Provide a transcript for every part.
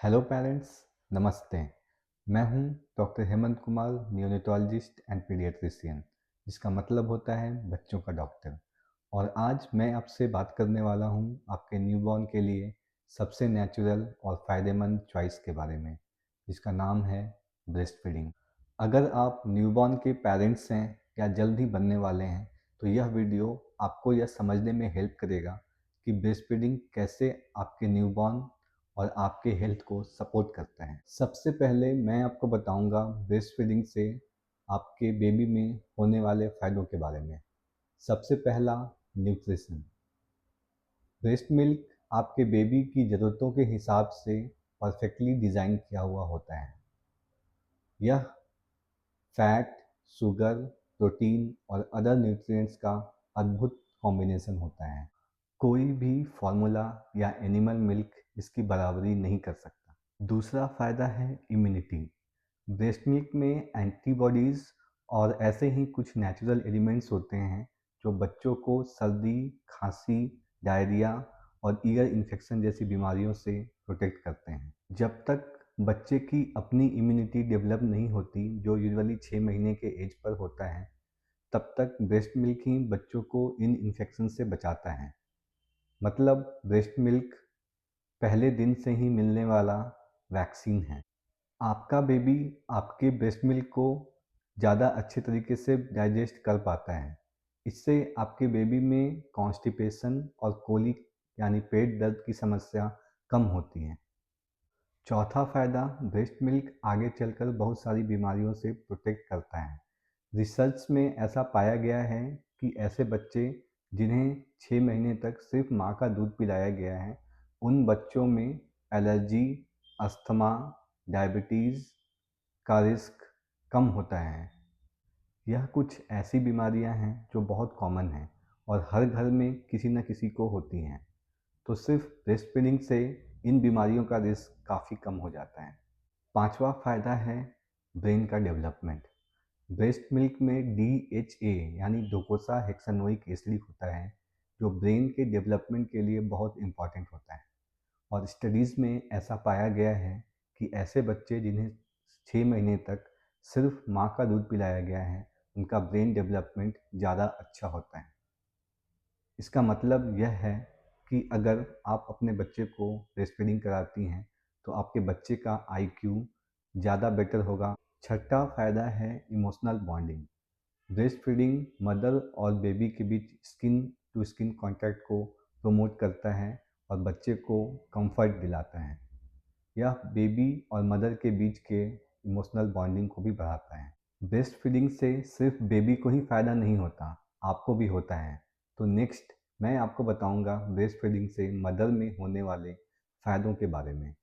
Hello parents, नमस्ते। मैं हूं doctor Hemant Kumar, neonatologist and paediatrician, जिसका मतलब होता है बच्चों का डॉक्टर। और आज मैं आपसे बात करने वाला हूं आपके न्यूबॉर्न के लिए सबसे नेचुरल और फ़ायदेमंद चॉइस के बारे में, जिसका नाम है ब्रेस्ट फीडिंग। अगर आप न्यूबॉर्न के पेरेंट्स हैं या जल्द ही बनने वाले हैं, तो यह वीडियो आपको यह समझने में हेल्प करेगा कि ब्रेस्ट फीडिंग कैसे आपके न्यूबॉर्न और आपके हेल्थ को सपोर्ट करता है। सबसे पहले मैं आपको बताऊंगा ब्रेस्ट फीडिंग से आपके बेबी में होने वाले फ़ायदों के बारे में। सबसे पहला, न्यूट्रिशन। ब्रेस्ट मिल्क आपके बेबी की ज़रूरतों के हिसाब से परफेक्टली डिज़ाइन किया हुआ होता है। यह फैट, शुगर, प्रोटीन और अदर न्यूट्रिएंट्स का अद्भुत कॉम्बिनेशन होता है। कोई भी फार्मूला या एनिमल मिल्क इसकी बराबरी नहीं कर सकता। दूसरा फ़ायदा है इम्यूनिटी। ब्रेस्ट मिल्क में एंटीबॉडीज़ और ऐसे ही कुछ नेचुरल एलिमेंट्स होते हैं जो बच्चों को सर्दी, खांसी, डायरिया और ईयर इन्फेक्शन जैसी बीमारियों से प्रोटेक्ट करते हैं। जब तक बच्चे की अपनी इम्यूनिटी डेवलप नहीं होती, जो यूजुअली 6 महीने के एज पर होता है, तब तक ब्रेस्ट मिल्क ही बच्चों को इन इन्फेक्शन से बचाता है। मतलब ब्रेस्ट मिल्क पहले दिन से ही मिलने वाला वैक्सीन है। आपका बेबी आपके ब्रेस्ट मिल्क को ज़्यादा अच्छे तरीके से डाइजेस्ट कर पाता है। इससे आपके बेबी में कॉन्स्टिपेशन और कोलिक यानी पेट दर्द की समस्या कम होती है। चौथा फ़ायदा, ब्रेस्ट मिल्क आगे चलकर बहुत सारी बीमारियों से प्रोटेक्ट करता है। रिसर्च में ऐसा पाया गया है कि ऐसे बच्चे जिन्हें 6 महीने तक सिर्फ माँ का दूध पिलाया गया है, उन बच्चों में एलर्जी, अस्थमा, डायबिटीज़ का रिस्क कम होता है। यह कुछ ऐसी बीमारियां हैं जो बहुत कॉमन हैं और हर घर में किसी न किसी को होती हैं। तो सिर्फ ब्रेस्ट फीडिंग से इन बीमारियों का रिस्क काफ़ी कम हो जाता है। पांचवा फ़ायदा है ब्रेन का डेवलपमेंट। ब्रेस्ट मिल्क में DHA यानी डोकोसा हेक्सानोइक एसिड होता है, जो ब्रेन के डेवलपमेंट के लिए बहुत इम्पॉर्टेंट होता है। और स्टडीज़ में ऐसा पाया गया है कि ऐसे बच्चे जिन्हें 6 महीने तक सिर्फ माँ का दूध पिलाया गया है, उनका ब्रेन डेवलपमेंट ज़्यादा अच्छा होता है। इसका मतलब यह है कि अगर आप अपने बच्चे को ब्रेस्ट फीडिंग कराती हैं, तो आपके बच्चे का IQ ज़्यादा बेटर होगा। छठा फ़ायदा है emotional bonding. Breast feeding mother और बेबी के बीच स्किन टू स्किन कॉन्टैक्ट को प्रमोट करता है और बच्चे को कंफर्ट दिलाता है। यह बेबी और मदर के बीच के इमोशनल बॉन्डिंग को भी बढ़ाता है। ब्रेस्ट फीडिंग से सिर्फ बेबी को ही फ़ायदा नहीं होता, आपको भी होता है। तो नेक्स्ट मैं आपको बताऊंगा ब्रेस्ट फीडिंग से मदर में होने वाले फ़ायदों के बारे में।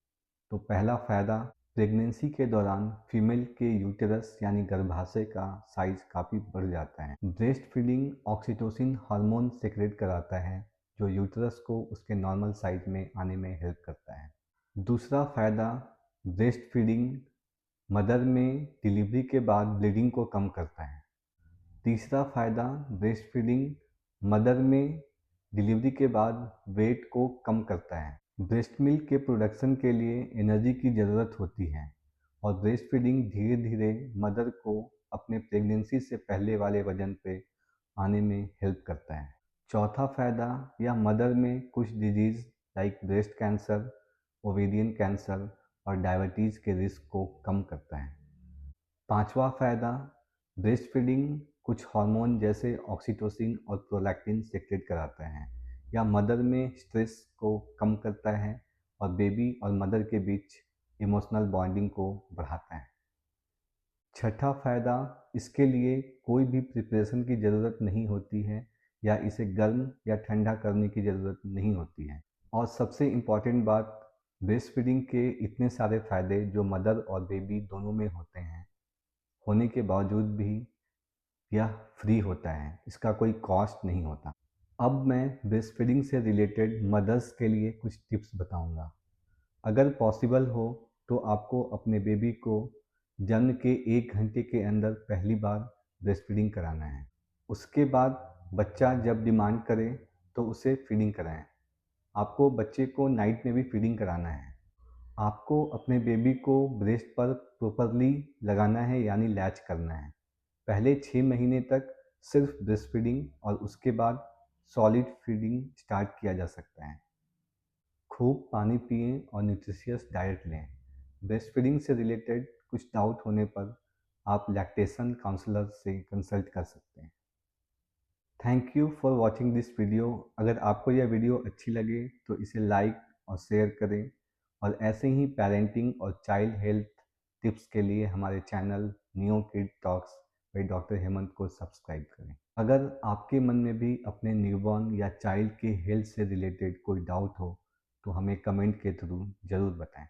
तो पहला फ़ायदा, प्रेगनेंसी के दौरान फीमेल के यूटेरस यानी गर्भाशय का साइज काफ़ी बढ़ जाता है। Breast feeding oxytocin hormone secret कराता है, जो यूटेरस को उसके नॉर्मल साइज में आने में हेल्प करता है। दूसरा फ़ायदा, ब्रेस्ट फीडिंग मदर में डिलीवरी के बाद ब्लीडिंग को कम करता है। तीसरा फ़ायदा, ब्रेस्ट फीडिंग मदर में डिलीवरी के बाद वेट को कम करता है। ब्रेस्ट मिल्क के प्रोडक्शन के लिए एनर्जी की ज़रूरत होती है और ब्रेस्ट फीडिंग धीरे धीरे मदर को अपने प्रेगनेंसी से पहले वाले वजन पे आने में हेल्प करता है। चौथा फ़ायदा, यह मदर में कुछ disease like breast cancer, ovarian cancer और डायबिटीज़ के रिस्क को कम करता है। पांचवा फ़ायदा, ब्रेस्ट फीडिंग कुछ हार्मोन जैसे ऑक्सीटोसिन और प्रोलैक्टिन सेक्रेट कराता है। यह मदर में स्ट्रेस को कम करता है और बेबी और मदर के बीच इमोशनल बॉन्डिंग को बढ़ाता है। छठा फ़ायदा, इसके लिए कोई भी प्रिपरेशन की ज़रूरत नहीं होती है या इसे गर्म या ठंडा करने की ज़रूरत नहीं होती है। और सबसे इम्पॉर्टेंट बात, ब्रेस्ट फीडिंग के इतने सारे फ़ायदे जो मदर और बेबी दोनों में होते हैं, होने के बावजूद भी यह फ्री होता है, इसका कोई कॉस्ट नहीं होता। अब मैं ब्रेस्ट फीडिंग से रिलेटेड मदर्स के लिए कुछ टिप्स बताऊंगा। अगर पॉसिबल हो तो आपको अपने बेबी को जन्म के 1 घंटे के अंदर पहली बार ब्रेस्ट फीडिंग कराना है। उसके बाद बच्चा जब डिमांड करे तो उसे फीडिंग कराएं। आपको बच्चे को नाइट में भी फीडिंग कराना है। आपको अपने बेबी को ब्रेस्ट पर प्रॉपरली लगाना है यानी लैच करना है। पहले 6 महीने तक सिर्फ ब्रेस्ट फीडिंग और उसके बाद सॉलिड फीडिंग स्टार्ट किया जा सकता है। खूब पानी पिएं और न्यूट्रिशियस डाइट लें। ब्रेस्ट फीडिंग से रिलेटेड कुछ डाउट होने पर आप लैक्टेशन काउंसलर से कंसल्ट कर सकते हैं। Thank you for watching this video. अगर आपको यह वीडियो अच्छी लगे तो इसे लाइक और शेयर करें और ऐसे ही पेरेंटिंग और चाइल्ड हेल्थ टिप्स के लिए हमारे channel neo kid talks by doctor Hemant को सब्सक्राइब करें। अगर आपके मन में भी अपने न्यूबॉर्न या चाइल्ड के हेल्थ से रिलेटेड कोई डाउट हो तो हमें कमेंट के थ्रू ज़रूर बताएं।